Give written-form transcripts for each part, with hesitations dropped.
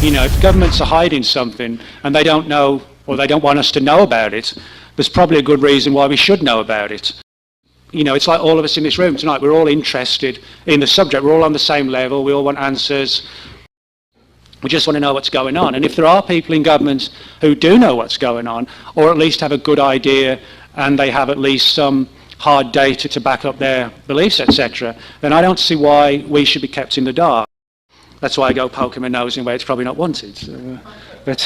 You know, if governments are hiding something and they don't know, or they don't want us to know about it, there's probably a good reason why we should know about it. You know, it's like all of us in this room tonight, we're all interested in the subject, we're all on the same level, we all want answers, we just want to know what's going on. And if there are people in government who do know what's going on, or at least have a good idea, and they have at least some hard data to back up their beliefs, etc., then I don't see why we should be kept in the dark. That's why I go poking my nose in where it's probably not wanted. So, but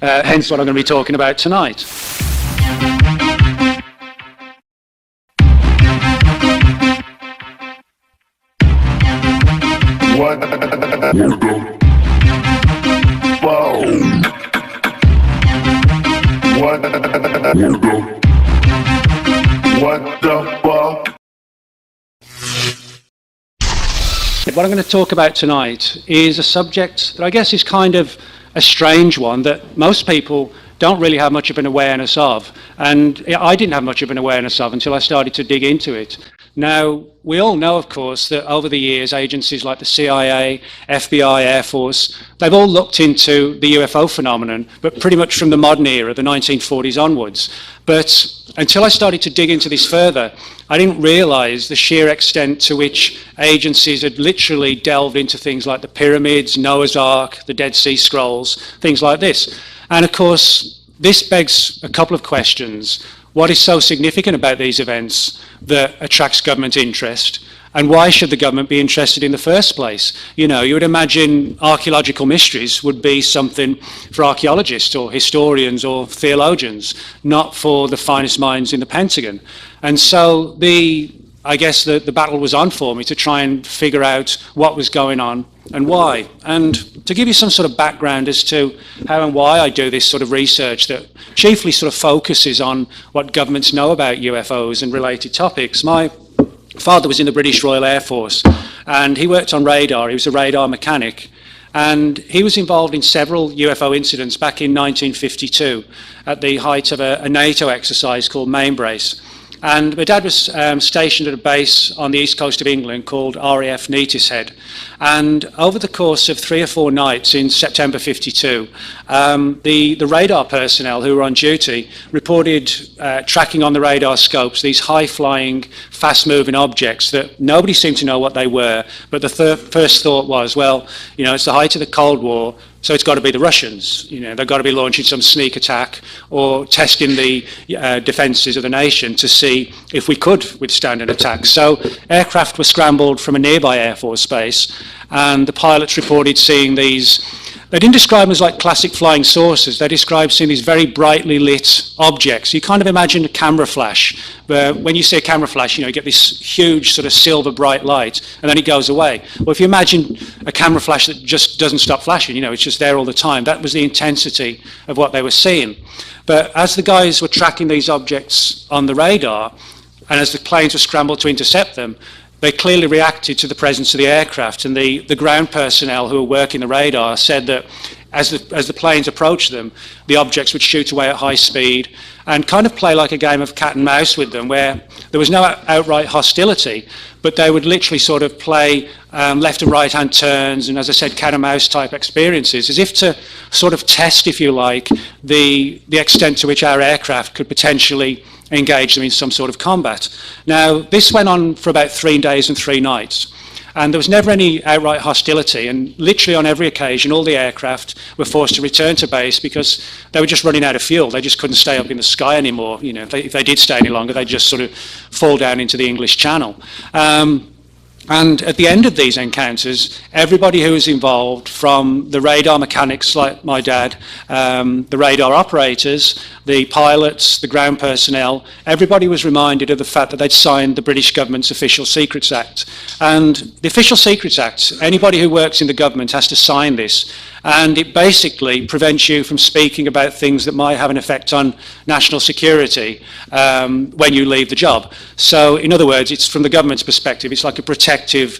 hence what I'm going to be talking about tonight. What? Whoa. What? What the fuck? What I'm going to talk about tonight is a subject that I guess is kind of a strange one that most people don't really have much of an awareness of. And I didn't have much of an awareness of until I started to dig into it. Now, we all know, of course, that over the years, agencies like the CIA, FBI, Air Force, they've all looked into the UFO phenomenon, but pretty much from the modern era, the 1940s onwards. But until I started to dig into this further, I didn't realize the sheer extent to which agencies had literally delved into things like the pyramids, Noah's Ark, the Dead Sea Scrolls, things like this. And of course, this begs a couple of questions. What is so significant about these events that attracts government interest? And why should the government be interested in the first place? You know, you would imagine archaeological mysteries would be something for archaeologists or historians or theologians, not for the finest minds in the Pentagon. And so I guess the battle was on for me to try and figure out what was going on and why. And to give you some sort of background as to how and why I do this sort of research that chiefly sort of focuses on what governments know about UFOs and related topics. My father was in the British Royal Air Force and he worked on radar. He was a radar mechanic. And he was involved in several UFO incidents back in 1952 at the height of a NATO exercise called Mainbrace. And my dad was stationed at a base on the east coast of England called RAF Neatishead. And over the course of 3 or 4 nights in September 52, the radar personnel who were on duty reported tracking on the radar scopes these high-flying, fast-moving objects that nobody seemed to know what they were. But the first thought was, well, you know, it's the height of the Cold War, so it's got to be the Russians. You know, they've got to be launching some sneak attack or testing the defences of the nation to see if we could withstand an attack. So aircraft were scrambled from a nearby Air Force base, and the pilots reported seeing these. They didn't describe them as like classic flying saucers. They described seeing these very brightly lit objects. You kind of imagine a camera flash, where when you see a camera flash, you know, you get this huge sort of silver bright light, and then it goes away. Well, if you imagine a camera flash that just doesn't stop flashing, you know, it's just there all the time. That was the intensity of what they were seeing. But as the guys were tracking these objects on the radar, and as the planes were scrambled to intercept them, they clearly reacted to the presence of the aircraft, and the ground personnel who were working the radar said that as the planes approached them, the objects would shoot away at high speed and kind of play like a game of cat and mouse with them, where there was no outright hostility, but they would literally sort of play left and right hand turns and, as I said, cat and mouse type experiences, as if to sort of test, if you like, the extent to which our aircraft could potentially engage them in some sort of combat. Now, this went on for about 3 days and 3 nights. And there was never any outright hostility, and literally on every occasion all the aircraft were forced to return to base because they were just running out of fuel. They just couldn't stay up in the sky anymore. You know, if they did stay any longer, they'd just sort of fall down into the English Channel. And at the end of these encounters, everybody who was involved, from the radar mechanics like my dad, the radar operators, the pilots, the ground personnel, everybody was reminded of the fact that they'd signed the British government's Official Secrets Act. And the Official Secrets Act, anybody who works in the government has to sign this. And it basically prevents you from speaking about things that might have an effect on national security when you leave the job. So, in other words, it's from the government's perspective, it's like a protective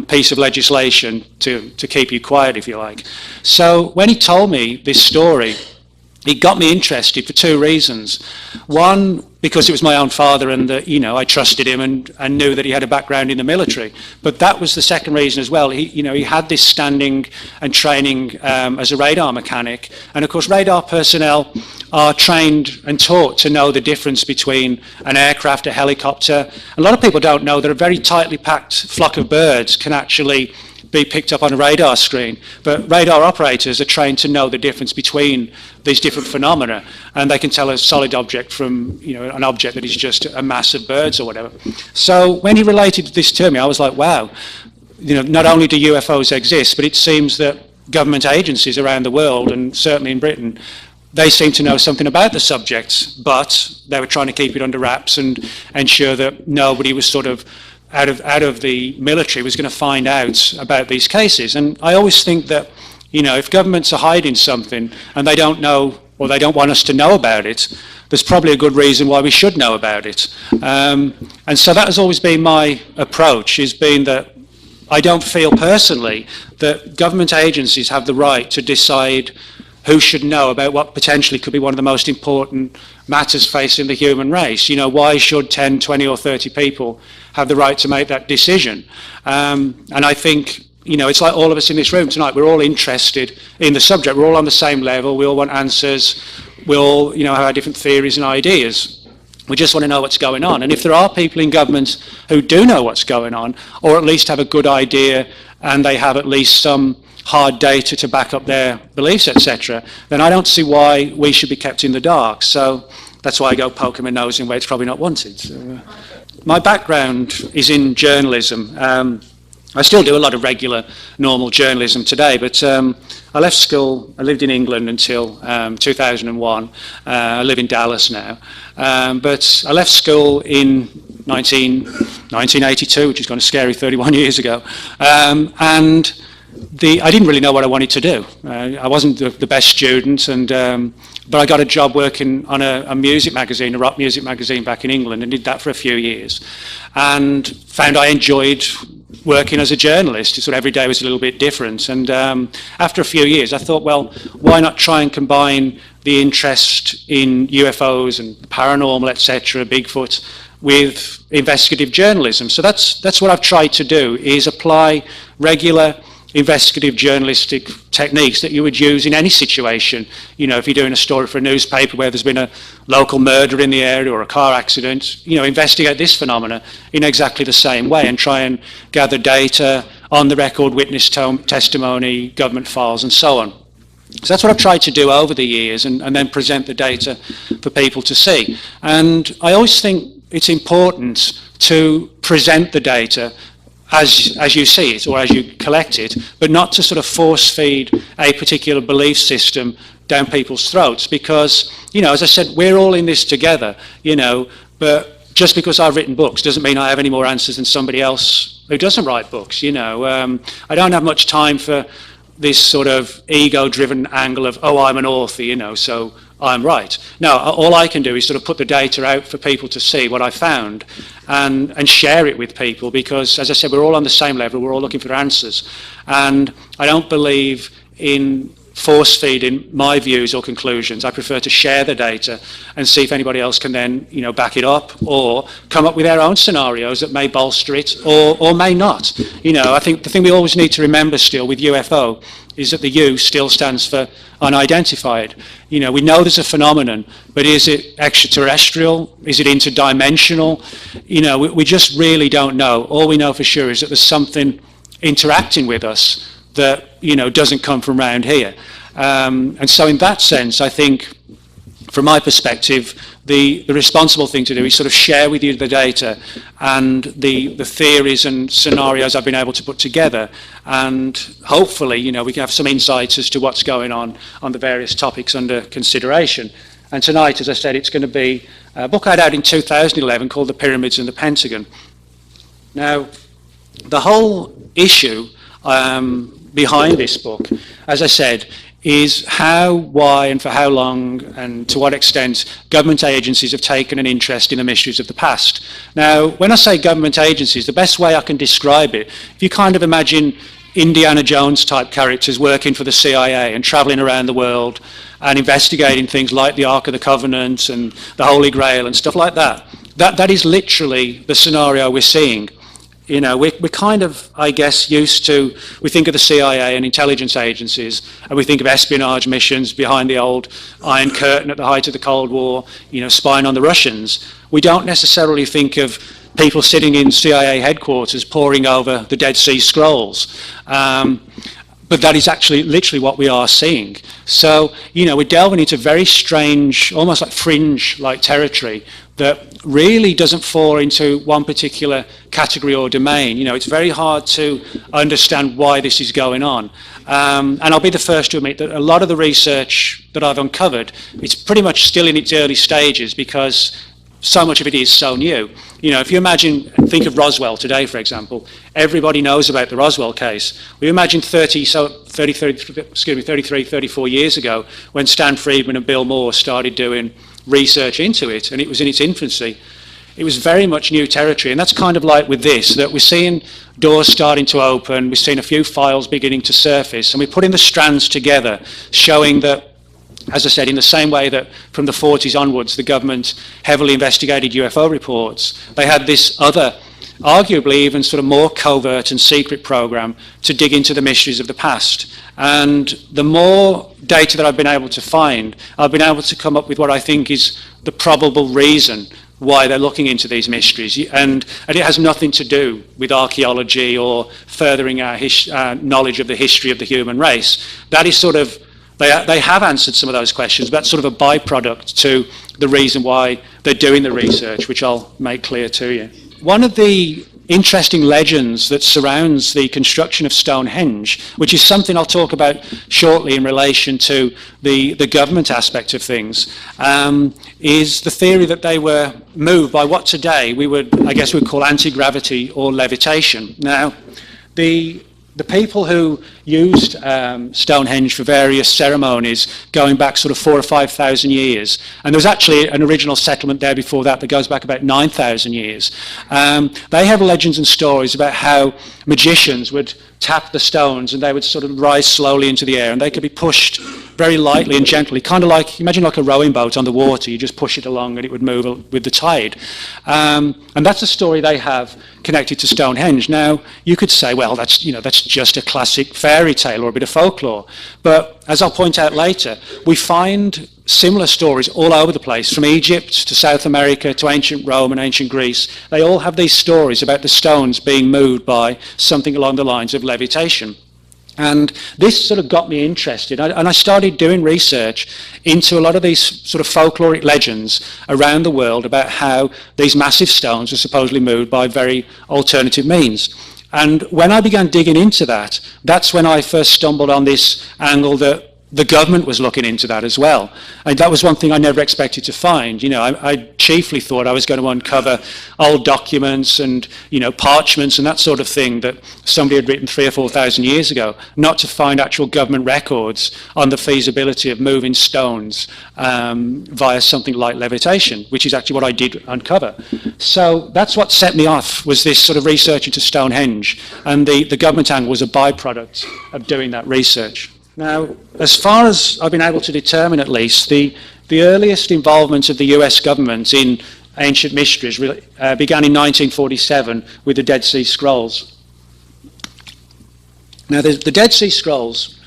piece of legislation to keep you quiet, if you like. So, when he told me this story, it got me interested for 2 reasons. One, because it was my own father and that, you know, I trusted him and knew that he had a background in the military. But that was the second reason as well. He had this standing and training as a radar mechanic. And of course, radar personnel are trained and taught to know the difference between an aircraft, a helicopter. A lot of people don't know that a very tightly packed flock of birds can actually be picked up on a radar screen, but radar operators are trained to know the difference between these different phenomena, and they can tell a solid object from, you know, an object that is just a mass of birds or whatever. So when he related this to me, I was like, wow, you know, not only do UFOs exist, but it seems that government agencies around the world, and certainly in Britain, they seem to know something about the subjects, but they were trying to keep it under wraps and ensure that nobody was sort of out of the military was going to find out about these cases. And I always think that, you know, if governments are hiding something and they don't know or they don't want us to know about it, there's probably a good reason why we should know about it. And so that has always been my approach, has been that I don't feel personally that government agencies have the right to decide who should know about what potentially could be one of the most important matters facing the human race. You know, why should 10, 20 or 30 people have the right to make that decision? And I think, you know, it's like all of us in this room tonight, we're all interested in the subject, we're all on the same level, we all want answers, we all, you know, have our different theories and ideas. We just want to know what's going on. And if there are people in government who do know what's going on, or at least have a good idea, and they have at least some hard data to back up their beliefs, etc., then I don't see why we should be kept in the dark. So that's why I go poking my nose in where it's probably not wanted. So, my background is in journalism. I still do a lot of regular, normal journalism today, but I left school, I lived in England until 2001. I live in Dallas now. But I left school in 1982, which is kind of scary, 31 years ago. And I didn't really know what I wanted to do. I wasn't the best student, but I got a job working on a music magazine, a rock music magazine back in England, and did that for a few years. And found I enjoyed working as a journalist. Sort of every day was a little bit different. And after a few years, I thought, well, why not try and combine the interest in UFOs and paranormal, etc., Bigfoot, with investigative journalism. So that's what I've tried to do, is apply regular investigative journalistic techniques that you would use in any situation. You know, if you're doing a story for a newspaper where there's been a local murder in the area or a car accident, you know, investigate this phenomena in exactly the same way and try and gather data, on the record witness testimony, government files and so on. So that's what I've tried to do over the years, and then present the data for people to see. And I always think it's important to present the data as you see it or as you collect it, but not to sort of force feed a particular belief system down people's throats, because, you know, as I said, we're all in this together, you know, but just because I've written books doesn't mean I have any more answers than somebody else who doesn't write books, you know. I don't have much time for this sort of ego-driven angle of, oh, I'm an author, you know, so I'm right. No, all I can do is sort of put the data out for people to see what I found and share it with people, because, as I said, we're all on the same level, we're all looking for answers. And I don't believe in force-feeding my views or conclusions. I prefer to share the data and see if anybody else can then, you know, back it up or come up with their own scenarios that may bolster it or may not. You know, I think the thing we always need to remember still with UFO is that the U still stands for unidentified. You know, we know there's a phenomenon, but is it extraterrestrial? Is it interdimensional? You know, we just really don't know. All we know for sure is that there's something interacting with us that, you know, doesn't come from around here. And so in that sense, I think, from my perspective, the responsible thing to do is sort of share with you the data and the theories and scenarios I've been able to put together, and hopefully, you know, we can have some insights as to what's going on the various topics under consideration. And tonight, as I said, it's going to be a book I had out in 2011 called The Pyramids and the Pentagon. Now, the whole issue behind this book, as I said, is how, why, and for how long, and to what extent government agencies have taken an interest in the mysteries of the past. Now, when I say government agencies, the best way I can describe it, if you kind of imagine Indiana Jones type characters working for the CIA and traveling around the world and investigating things like the Ark of the Covenant and the Holy Grail and stuff like that. That is literally the scenario we're seeing. You know, we're kind of, I guess, used to, we think of the CIA and intelligence agencies, and we think of espionage missions behind the old Iron Curtain at the height of the Cold War, you know, spying on the Russians. We don't necessarily think of people sitting in CIA headquarters poring over the Dead Sea Scrolls. But that is actually literally what we are seeing. So, you know, we're delving into very strange, almost like fringe-like territory that really doesn't fall into one particular category or domain. You know, it's very hard to understand why this is going on. And I'll be the first to admit that a lot of the research that I've uncovered, it's pretty much still in its early stages because so much of it is so new. You know, if you imagine, think of Roswell today, for example, everybody knows about the Roswell case. We imagine 33, 34 years ago when Stan Friedman and Bill Moore started doing research into it, and it was in its infancy. It was very much new territory, and that's kind of like with this, that we're seeing doors starting to open, we're seeing a few files beginning to surface, and we're putting the strands together, showing that, as I said, in the same way that from the 40s onwards, the government heavily investigated UFO reports, they had this other, arguably even sort of more covert and secret program to dig into the mysteries of the past. And the more data that I've been able to find, I've been able to come up with what I think is the probable reason why they're looking into these mysteries. And it has nothing to do with archaeology or furthering our knowledge of the history of the human race. That is sort of, they have answered some of those questions, but that's sort of a byproduct to the reason why they're doing the research, which I'll make clear to you. One of the interesting legends that surrounds the construction of Stonehenge, which is something I'll talk about shortly in relation to the government aspect of things, is the theory that they were moved by what today we would call anti-gravity or levitation. Now, the people who used Stonehenge for various ceremonies going back sort of 4,000 or 5,000 years, and there was actually an original settlement there before that goes back about 9,000 years, they have legends and stories about how magicians would tap the stones and they would sort of rise slowly into the air, and they could be pushed very lightly and gently, kind of like, imagine like a rowing boat on the water, you just push it along and it would move with the tide. And that's a story they have connected to Stonehenge. Now, you could say, well, that's just a classic fairy tale or a bit of folklore. But as I'll point out later, we find similar stories all over the place, from Egypt to South America to ancient Rome and ancient Greece. They all have these stories about the stones being moved by something along the lines of levitation. And this sort of got me interested, and I started doing research into a lot of these sort of folkloric legends around the world about how these massive stones were supposedly moved by very alternative means. And when I began digging into that, that's when I first stumbled on this angle that the government was looking into that as well. And that was one thing I never expected to find. You know, I chiefly thought I was going to uncover old documents and, you know, parchments and that sort of thing that somebody had written 3,000 or 4,000 years ago, not to find actual government records on the feasibility of moving stones via something like levitation, which is actually what I did uncover. So that's what set me off, was this sort of research into Stonehenge, and the government angle was a byproduct of doing that research. Now, as far as I've been able to determine at least, the earliest involvement of the US government in ancient mysteries began in 1947 with the Dead Sea Scrolls. Now, the Dead Sea Scrolls,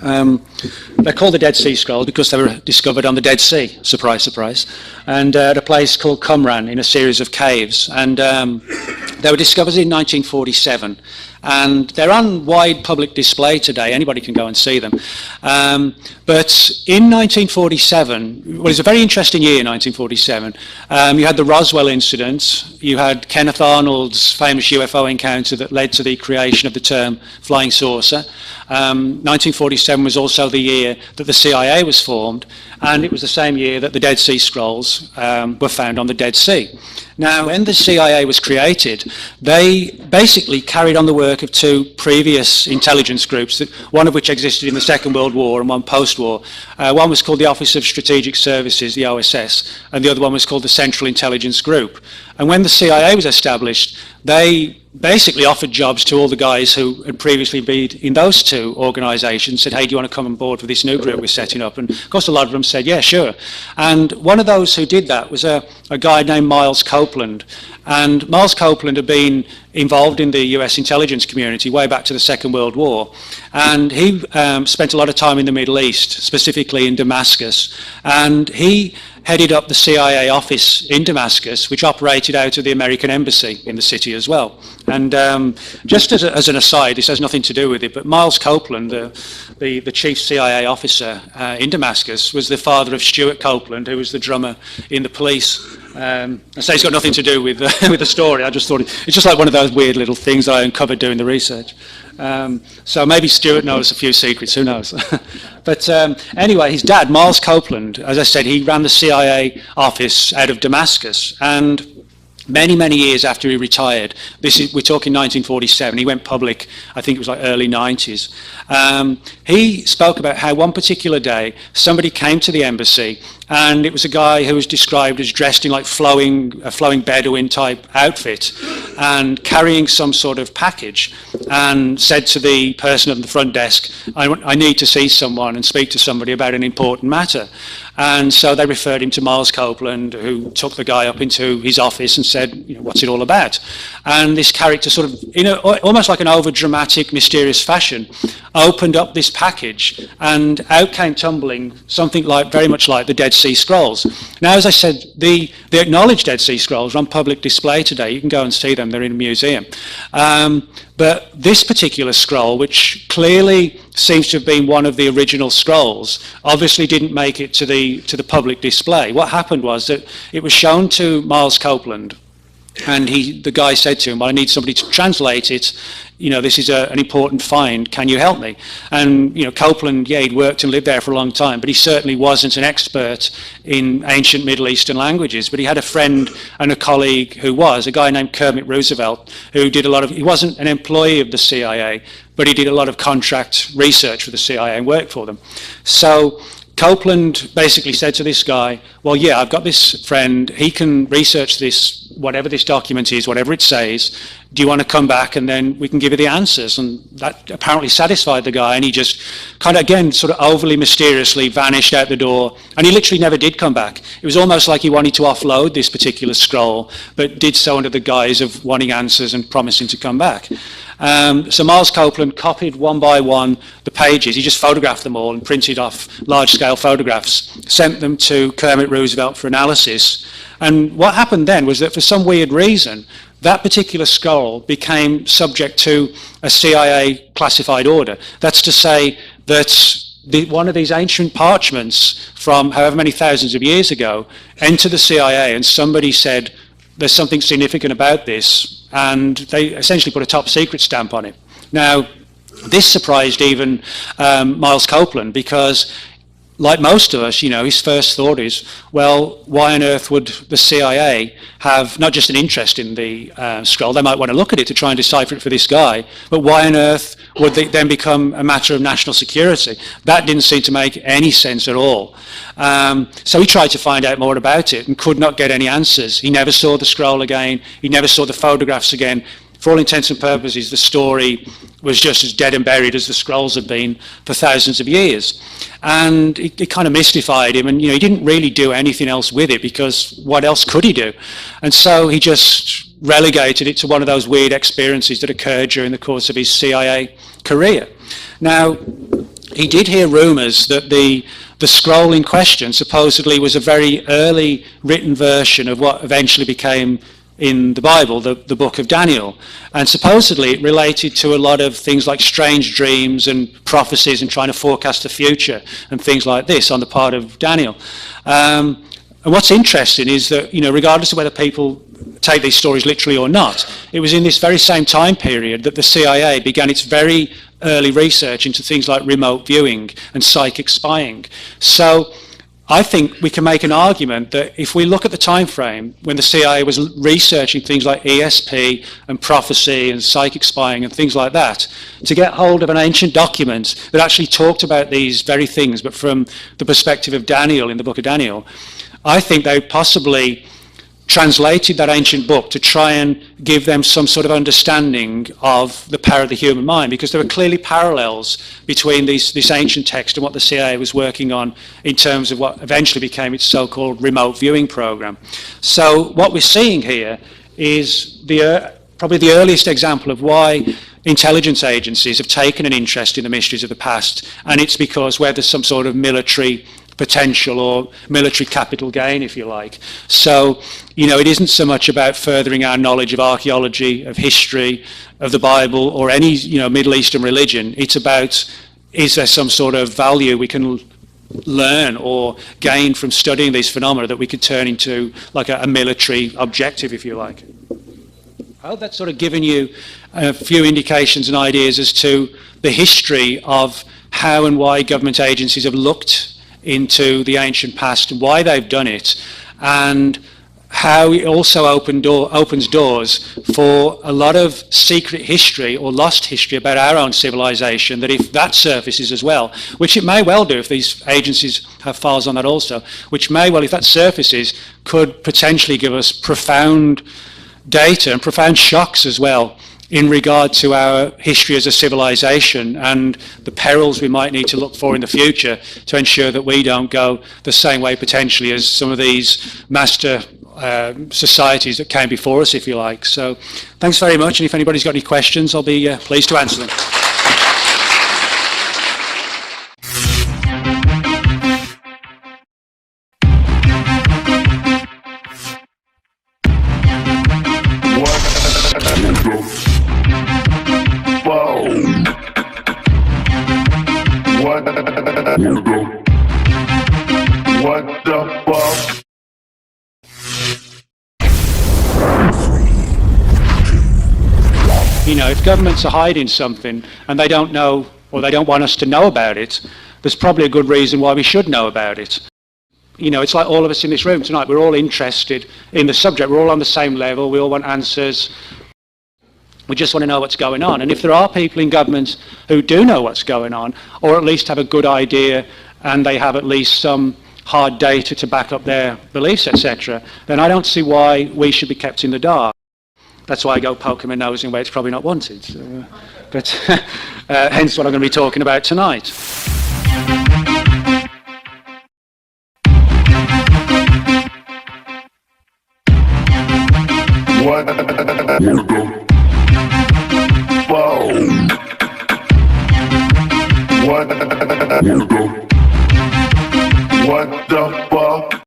they're called the Dead Sea Scrolls because they were discovered on the Dead Sea, surprise, surprise, and at a place called Qumran in a series of caves. And they were discovered in 1947. And they're on wide public display today. Anybody can go and see them. But in 1947, well, it was a very interesting year in 1947. You had the Roswell incident. You had Kenneth Arnold's famous UFO encounter that led to the creation of the term flying saucer. 1947 was also the year that the CIA was formed, and it was the same year that the Dead Sea Scrolls were found on the Dead Sea. Now, when the CIA was created, they basically carried on the work work of two previous intelligence groups, one of which existed in the Second World War and one post-war. One was called the Office of Strategic Services, the OSS, and the other one was called the Central Intelligence Group. And when the CIA was established, they basically offered jobs to all the guys who had previously been in those two organisations, said, hey, do you want to come on board for this new group we're setting up? And of course a lot of them said, yeah, sure. And one of those who did that was a guy named Miles Copeland. And Miles Copeland had been involved in the US intelligence community way back to the Second World War. And he spent a lot of time in the Middle East, specifically in Damascus. And he headed up the CIA office in Damascus, which operated out of the American embassy in the city as well. And just as an aside, this has nothing to do with it, but Miles Copeland, the chief CIA officer in Damascus, was the father of Stuart Copeland, who was the drummer in the Police. I say it's got nothing to do with with the story. I just thought it's just like one of those weird little things that I uncovered doing the research. So maybe Stuart knows a few secrets, who knows? But anyway, his dad, Miles Copeland, as I said, he ran the CIA office out of Damascus, and many, many years after he retired, we're talking 1947, he went public, I think it was like early 90s, he spoke about how one particular day somebody came to the embassy, and it was a guy who was described as dressed in like a flowing Bedouin type outfit and carrying some sort of package, and said to the person at the front desk, I need to see someone and speak to somebody about an important matter. And so they referred him to Miles Copeland, who took the guy up into his office and said, you know, what's it all about? And this character sort of, in almost like an over-dramatic, mysterious fashion, opened up this package, and out came tumbling something like, very much like the Dead Sea Scrolls. Now, as I said, the acknowledged Dead Sea Scrolls are on public display today. You can go and see them. They're in a museum. But this particular scroll, which clearly seems to have been one of the original scrolls, obviously didn't make it to the public display. What happened was that it was shown to Miles Copeland, and the guy said to him, well, I need somebody to translate it. You know, this is an important find. Can you help me? And, you know, Copeland, yeah, he'd worked and lived there for a long time, but he certainly wasn't an expert in ancient Middle Eastern languages. But he had a friend and a colleague who was, a guy named Kermit Roosevelt, who did he wasn't an employee of the CIA, but he did a lot of contract research for the CIA and worked for them. So Copeland basically said to this guy, well, yeah, I've got this friend, he can research this, whatever this document is, whatever it says, do you want to come back and then we can give you the answers? And that apparently satisfied the guy, and he just kind of, again, sort of overly mysteriously vanished out the door, and he literally never did come back. It was almost like he wanted to offload this particular scroll, but did so under the guise of wanting answers and promising to come back. So Miles Copeland copied one by one the pages. He just photographed them all and printed off large-scale photographs, sent them to Kermit Roosevelt for analysis. And what happened then was that for some weird reason, that particular scroll became subject to a CIA classified order. That's to say that one of these ancient parchments from however many thousands of years ago entered the CIA, and somebody said, there's something significant about this, and they essentially put a top secret stamp on it. Now, this surprised even Miles Copeland, because like most of us, you know, his first thought is, well, why on earth would the CIA have not just an interest in the scroll, they might want to look at it to try and decipher it for this guy, but why on earth would it then become a matter of national security? That didn't seem to make any sense at all. So he tried to find out more about it and could not get any answers. He never saw the scroll again. He never saw the photographs again. For all intents and purposes, the story was just as dead and buried as the scrolls had been for thousands of years. And it kind of mystified him, and, you know, he didn't really do anything else with it, because what else could he do? And so he just relegated it to one of those weird experiences that occurred during the course of his CIA career. Now, he did hear rumours that the scroll in question supposedly was a very early written version of what eventually became in the Bible, the book of Daniel. And supposedly it related to a lot of things like strange dreams and prophecies and trying to forecast the future and things like this on the part of Daniel. And what's interesting is that, you know, regardless of whether people take these stories literally or not, it was in this very same time period that the CIA began its very early research into things like remote viewing and psychic spying. So I think we can make an argument that if we look at the time frame when the CIA was researching things like ESP and prophecy and psychic spying and things like that, to get hold of an ancient document that actually talked about these very things, but from the perspective of Daniel in the book of Daniel, I think they possibly translated that ancient book to try and give them some sort of understanding of the power of the human mind, because there were clearly parallels between this ancient text and what the CIA was working on in terms of what eventually became its so-called remote viewing program. So what we're seeing here is probably the earliest example of why intelligence agencies have taken an interest in the mysteries of the past, and it's because where there's some sort of military potential or military capital gain, if you like. So, it isn't so much about furthering our knowledge of archaeology, of history, of the Bible, or any, Middle Eastern religion. It's about, is there some sort of value we can learn or gain from studying these phenomena that we could turn into like a military objective, if you like. I hope that's sort of given you a few indications and ideas as to the history of how and why government agencies have looked into the ancient past and why they've done it, and how it also opens doors for a lot of secret history or lost history about our own civilization, that if that surfaces as well, which it may well do if these agencies have files on that also, which may well, if that surfaces, could potentially give us profound data and profound shocks as well in regard to our history as a civilization and the perils we might need to look for in the future to ensure that we don't go the same way potentially as some of these master societies that came before us, if you like. So thanks very much, and if anybody's got any questions, I'll be pleased to answer them. What the fuck? If governments are hiding something and they don't know, or they don't want us to know about it, there's probably a good reason why we should know about it. It's like all of us in this room tonight, we're all interested in the subject, we're all on the same level, we all want answers. We just want to know what's going on. And if there are people in government who do know what's going on, or at least have a good idea, and they have at least some hard data to back up their beliefs, etc., then I don't see why we should be kept in the dark. That's why I go poking my nose in where it's probably not wanted. So, but hence what I'm going to be talking about tonight. What the fuck?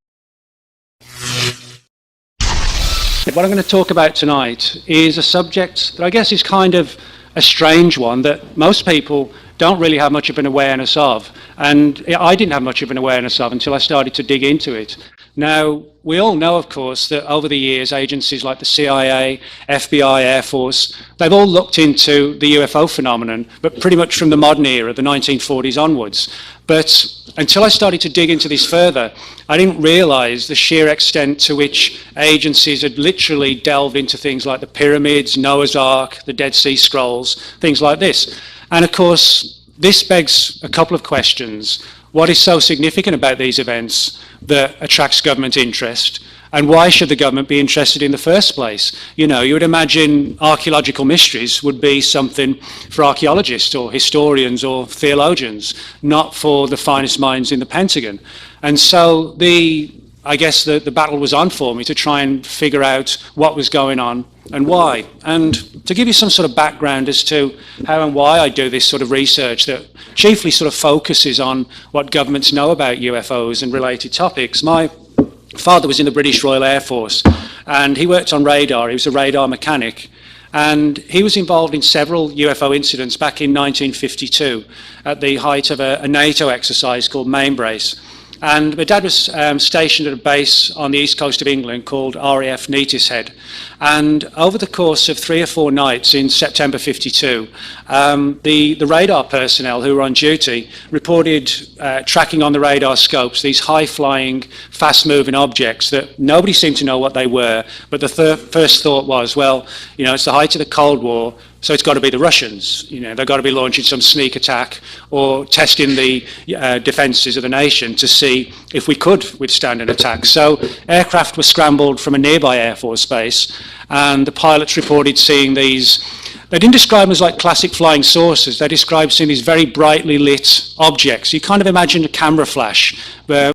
What I'm going to talk about tonight is a subject that I guess is kind of a strange one that most people don't really have much of an awareness of. And I didn't have much of an awareness of until I started to dig into it. Now, we all know, of course, that over the years, agencies like the CIA, FBI, Air Force, they've all looked into the UFO phenomenon, but pretty much from the modern era, the 1940s onwards. But until I started to dig into this further, I didn't realize the sheer extent to which agencies had literally delved into things like the pyramids, Noah's Ark, the Dead Sea Scrolls, things like this. And of course, this begs a couple of questions. What is so significant about these events that attracts government interest? And why should the government be interested in the first place? You would imagine archaeological mysteries would be something for archaeologists or historians or theologians, not for the finest minds in the Pentagon. And so I guess the battle was on for me to try and figure out what was going on and why. And to give you some sort of background as to how and why I do this sort of research that chiefly sort of focuses on what governments know about UFOs and related topics. My father was in the British Royal Air Force and he worked on radar. He was a radar mechanic. And he was involved in several UFO incidents back in 1952 at the height of a NATO exercise called Mainbrace. And my dad was stationed at a base on the east coast of England called RAF Neatishead. And over the course of 3 or 4 nights in September 52, the radar personnel who were on duty reported tracking on the radar scopes these high-flying, fast-moving objects that nobody seemed to know what they were, but the first thought was, well, you know, it's the height of the Cold War, so it's got to be the Russians. You know, they've got to be launching some sneak attack or testing the defences of the nation to see if we could withstand an attack. So aircraft were scrambled from a nearby Air Force base, and the pilots reported seeing these. They didn't describe them as like classic flying saucers. They described seeing these very brightly lit objects. You kind of imagine a camera flash where